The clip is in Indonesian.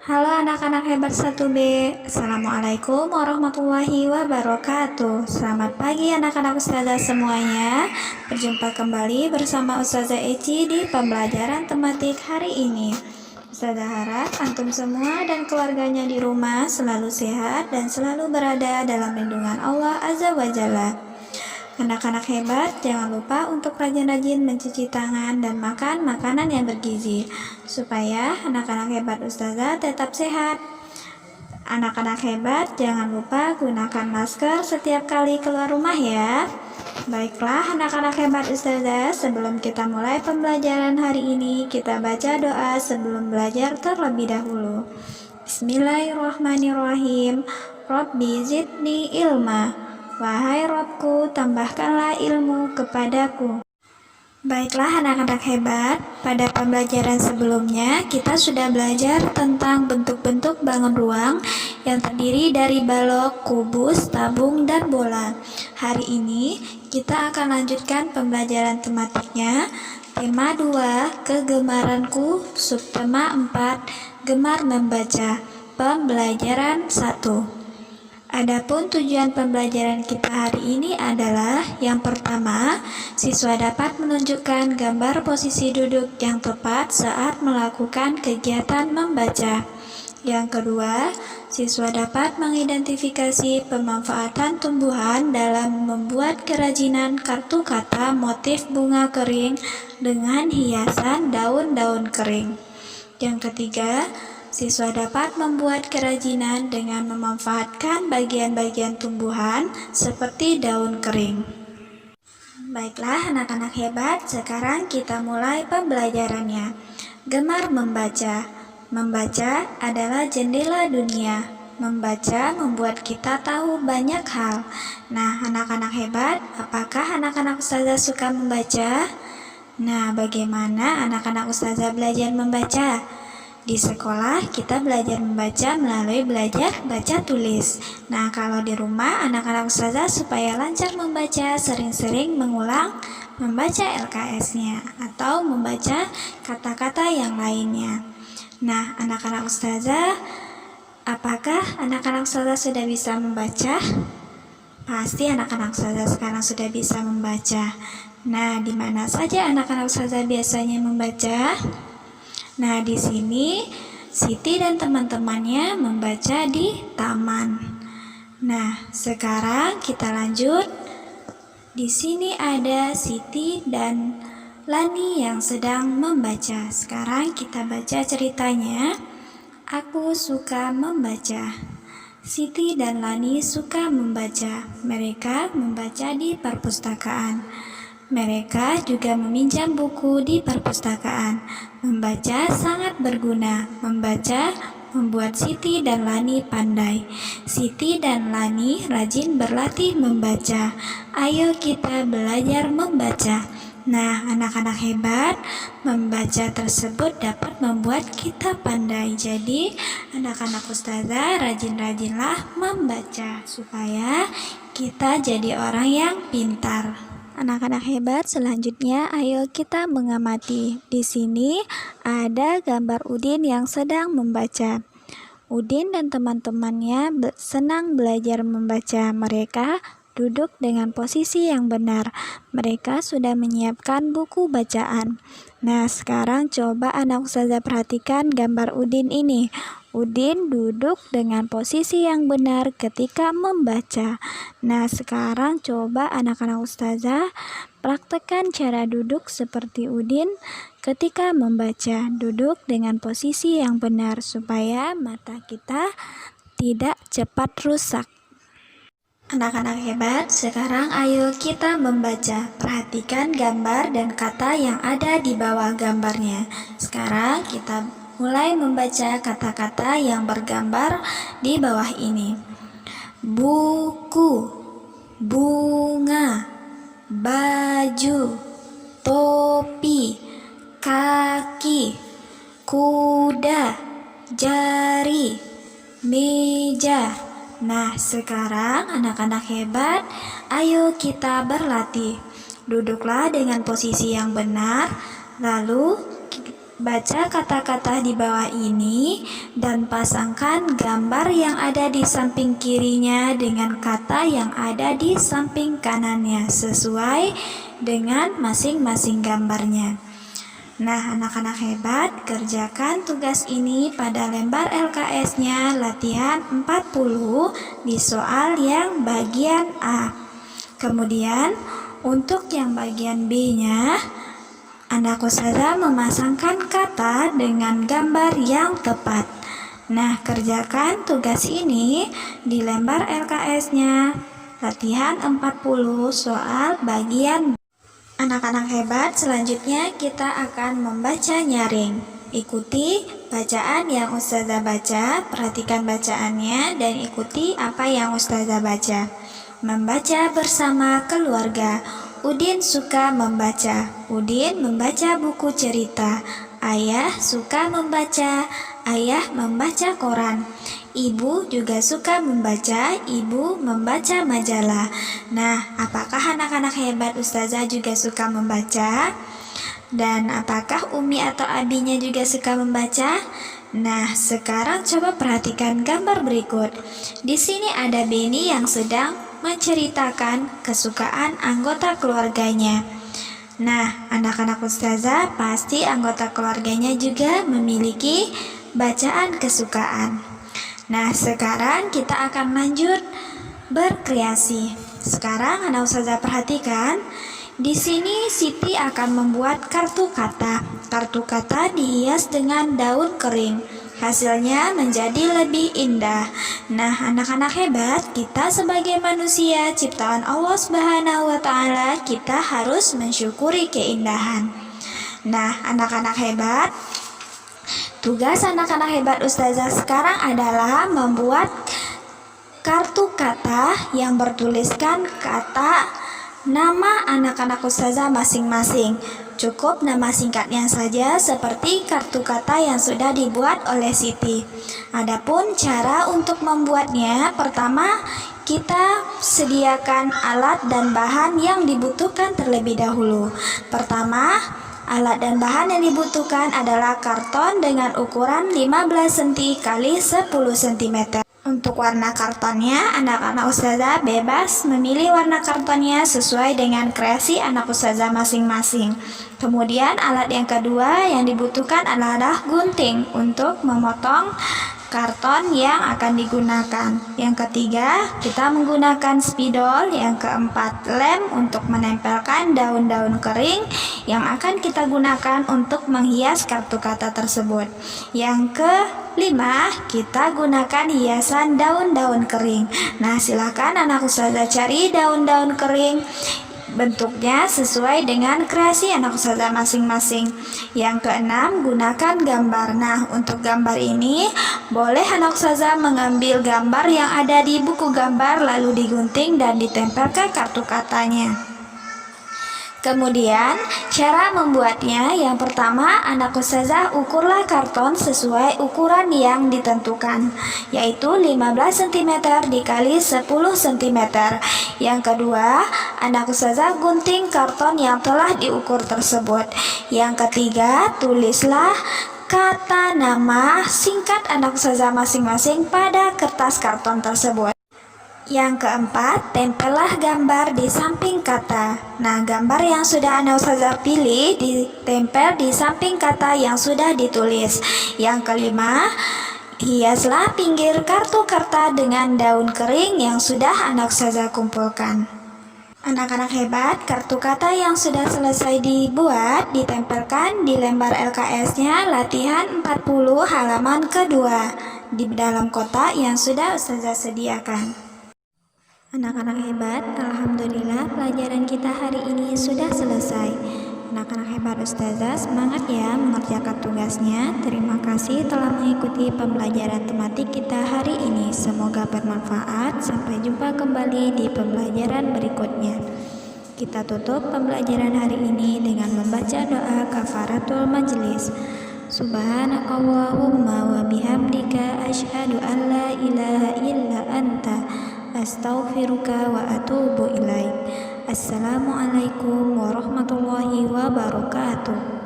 Halo anak-anak hebat 1B. Assalamualaikum warahmatullahi wabarakatuh. Selamat pagi anak-anak ustazah semuanya. Berjumpa kembali bersama Ustazah Eci di pembelajaran tematik hari ini. Ustazah harap antum semua dan keluarganya di rumah selalu sehat dan selalu berada dalam lindungan Allah Azza wa Jalla. Anak-anak hebat, jangan lupa untuk rajin-rajin mencuci tangan dan makan makanan yang bergizi, supaya anak-anak hebat ustazah tetap sehat. Anak-anak hebat, jangan lupa gunakan masker setiap kali keluar rumah ya. Baiklah anak-anak hebat ustazah, sebelum kita mulai pembelajaran hari ini, kita baca doa sebelum belajar terlebih dahulu. Bismillahirrahmanirrahim. Rabbi zidni ilma. Wahai Robku, tambahkanlah ilmu kepadaku. Baiklah anak-anak hebat, pada pembelajaran sebelumnya kita sudah belajar tentang bentuk-bentuk bangun ruang yang terdiri dari balok, kubus, tabung, dan bola. Hari ini kita akan lanjutkan pembelajaran tematiknya. Tema 2, kegemaranku, subtema 4, gemar membaca. Pembelajaran 1. Adapun tujuan pembelajaran kita hari ini adalah yang pertama, siswa dapat menunjukkan gambar posisi duduk yang tepat saat melakukan kegiatan membaca. Yang kedua, siswa dapat mengidentifikasi pemanfaatan tumbuhan dalam membuat kerajinan kartu kata motif bunga kering dengan hiasan daun-daun kering. Yang ketiga, siswa dapat membuat kerajinan dengan memanfaatkan bagian-bagian tumbuhan seperti daun kering. Baiklah anak-anak hebat, sekarang kita mulai pembelajarannya. Gemar membaca. Membaca adalah jendela dunia. Membaca membuat kita tahu banyak hal. Nah, anak-anak hebat, apakah anak-anak ustazah suka membaca? Nah, bagaimana anak-anak ustazah belajar membaca? Di sekolah kita belajar membaca melalui belajar baca tulis. Nah, kalau di rumah anak-anak ustazah supaya lancar membaca sering-sering mengulang membaca LKS-nya atau membaca kata-kata yang lainnya. Nah, anak-anak ustazah, apakah anak-anak ustazah sudah bisa membaca? Pasti anak-anak ustazah sekarang sudah bisa membaca. Nah, di mana saja anak-anak ustazah biasanya membaca? Nah, di sini Siti dan teman-temannya membaca di taman. Nah, sekarang kita lanjut. Di sini ada Siti dan Lani yang sedang membaca. Sekarang kita baca ceritanya. Aku suka membaca. Siti dan Lani suka membaca. Mereka membaca di perpustakaan. Mereka juga meminjam buku di perpustakaan. Membaca sangat berguna. Membaca membuat Siti dan Lani pandai. Siti dan Lani rajin berlatih membaca. Ayo kita belajar membaca. Nah, anak-anak hebat, membaca tersebut dapat membuat kita pandai. Jadi, anak-anak ustazah rajin-rajinlah membaca supaya kita jadi orang yang pintar. Anak-anak hebat, selanjutnya ayo kita mengamati. Di sini ada gambar Udin yang sedang membaca. Udin dan teman-temannya senang belajar membaca. Mereka duduk dengan posisi yang benar. Mereka sudah menyiapkan buku bacaan. Nah, sekarang coba anak ustazah perhatikan gambar Udin ini. Udin duduk dengan posisi yang benar ketika membaca. Nah, sekarang coba anak-anak ustazah praktekkan cara duduk seperti Udin ketika membaca. Duduk dengan posisi yang benar supaya mata kita tidak cepat rusak. Anak-anak hebat, sekarang ayo kita membaca. Perhatikan gambar dan kata yang ada di bawah gambarnya. Sekarang kita mulai membaca kata-kata yang bergambar di bawah ini. Buku, bunga, baju, topi, kaki, kuda, jari, meja. Nah, sekarang anak-anak hebat, ayo kita berlatih. Duduklah dengan posisi yang benar, lalu Baca kata-kata di bawah ini dan pasangkan gambar yang ada di samping kirinya dengan kata yang ada di samping kanannya sesuai dengan masing-masing gambarnya. Nah, anak-anak hebat, kerjakan tugas ini pada lembar LKS-nya latihan 40 di soal yang bagian A. Kemudian, untuk yang bagian B-nya, anak ustazah memasangkan kata dengan gambar yang tepat. Nah, kerjakan tugas ini di lembar LKS-nya latihan 40 soal bagian B. Anak-anak hebat, selanjutnya kita akan membaca nyaring. Ikuti bacaan yang ustazah baca, perhatikan bacaannya dan ikuti apa yang ustazah baca. Membaca bersama keluarga. Udin suka membaca. Udin membaca buku cerita. Ayah suka membaca. Ayah membaca koran. Ibu juga suka membaca. Ibu membaca majalah. Nah, apakah anak-anak hebat ustazah juga suka membaca? Dan apakah Umi atau Abinya juga suka membaca? Nah, sekarang coba perhatikan gambar berikut. Di sini ada Beni yang sedang menceritakan kesukaan anggota keluarganya. Nah, anak-anak ustazah pasti anggota keluarganya juga memiliki bacaan kesukaan. Nah, sekarang kita akan lanjut berkreasi. Sekarang anak ustazah perhatikan, di sini Siti akan membuat kartu kata. Kartu kata dihias dengan daun kering. Hasilnya menjadi lebih indah. Nah, anak-anak hebat, kita sebagai manusia ciptaan Allah Subhanahu wa Ta'ala, kita harus mensyukuri keindahan. Nah, anak-anak hebat, tugas anak-anak hebat ustazah sekarang adalah membuat kartu kata yang bertuliskan kata nama anak-anak ustazah masing-masing. Cukup nama singkatnya saja seperti kartu kata yang sudah dibuat oleh Siti. Adapun cara untuk membuatnya, pertama kita sediakan alat dan bahan yang dibutuhkan terlebih dahulu. Pertama, alat dan bahan yang dibutuhkan adalah karton dengan ukuran 15 cm x 10 cm. Untuk warna kartonnya, anak-anak ustazah bebas memilih warna kartonnya sesuai dengan kreasi anak ustazah masing-masing. Kemudian alat yang kedua yang dibutuhkan adalah gunting untuk memotong karton yang akan digunakan. Yang ketiga, kita menggunakan spidol. Yang keempat, lem untuk menempelkan daun-daun kering yang akan kita gunakan untuk menghias kartu kata tersebut. Yang kelima, kita gunakan hiasan daun-daun kering. Nah, silakan anak ustazah cari daun-daun kering bentuknya sesuai dengan kreasi anak ustazah masing-masing. Yang keenam, gunakan gambar. Nah, untuk gambar ini boleh anak ustazah mengambil gambar yang ada di buku gambar lalu digunting dan ditempel ke kartu katanya. Kemudian, cara membuatnya, yang pertama, anak ustazah ukurlah karton sesuai ukuran yang ditentukan, yaitu 15 cm dikali 10 cm. Yang kedua, anak ustazah gunting karton yang telah diukur tersebut. Yang ketiga, tulislah kata nama singkat anak ustazah masing-masing pada kertas karton tersebut. Yang keempat, tempellah gambar di samping kata. Nah, gambar yang sudah anak ustazah pilih ditempel di samping kata yang sudah ditulis. Yang kelima, hiaslah pinggir kartu kata dengan daun kering yang sudah anak ustazah kumpulkan. Anak-anak hebat, kartu kata yang sudah selesai dibuat ditempelkan di lembar LKS-nya latihan 40 halaman kedua di dalam kotak yang sudah ustazah sediakan. Anak-anak hebat, alhamdulillah pelajaran kita hari ini sudah selesai. Anak-anak hebat ustazah, semangat ya mengerjakan tugasnya. Terima kasih telah mengikuti pembelajaran tematik kita hari ini. Semoga bermanfaat. Sampai jumpa kembali di pembelajaran berikutnya. Kita tutup pembelajaran hari ini dengan membaca doa kafaratul majlis. Subhanakallahumma wa bihamdika asyhadu an la ilaha illa anta astaghfiruka wa atubu ilaik. Assalamualaikum warahmatullahi wabarakatuh.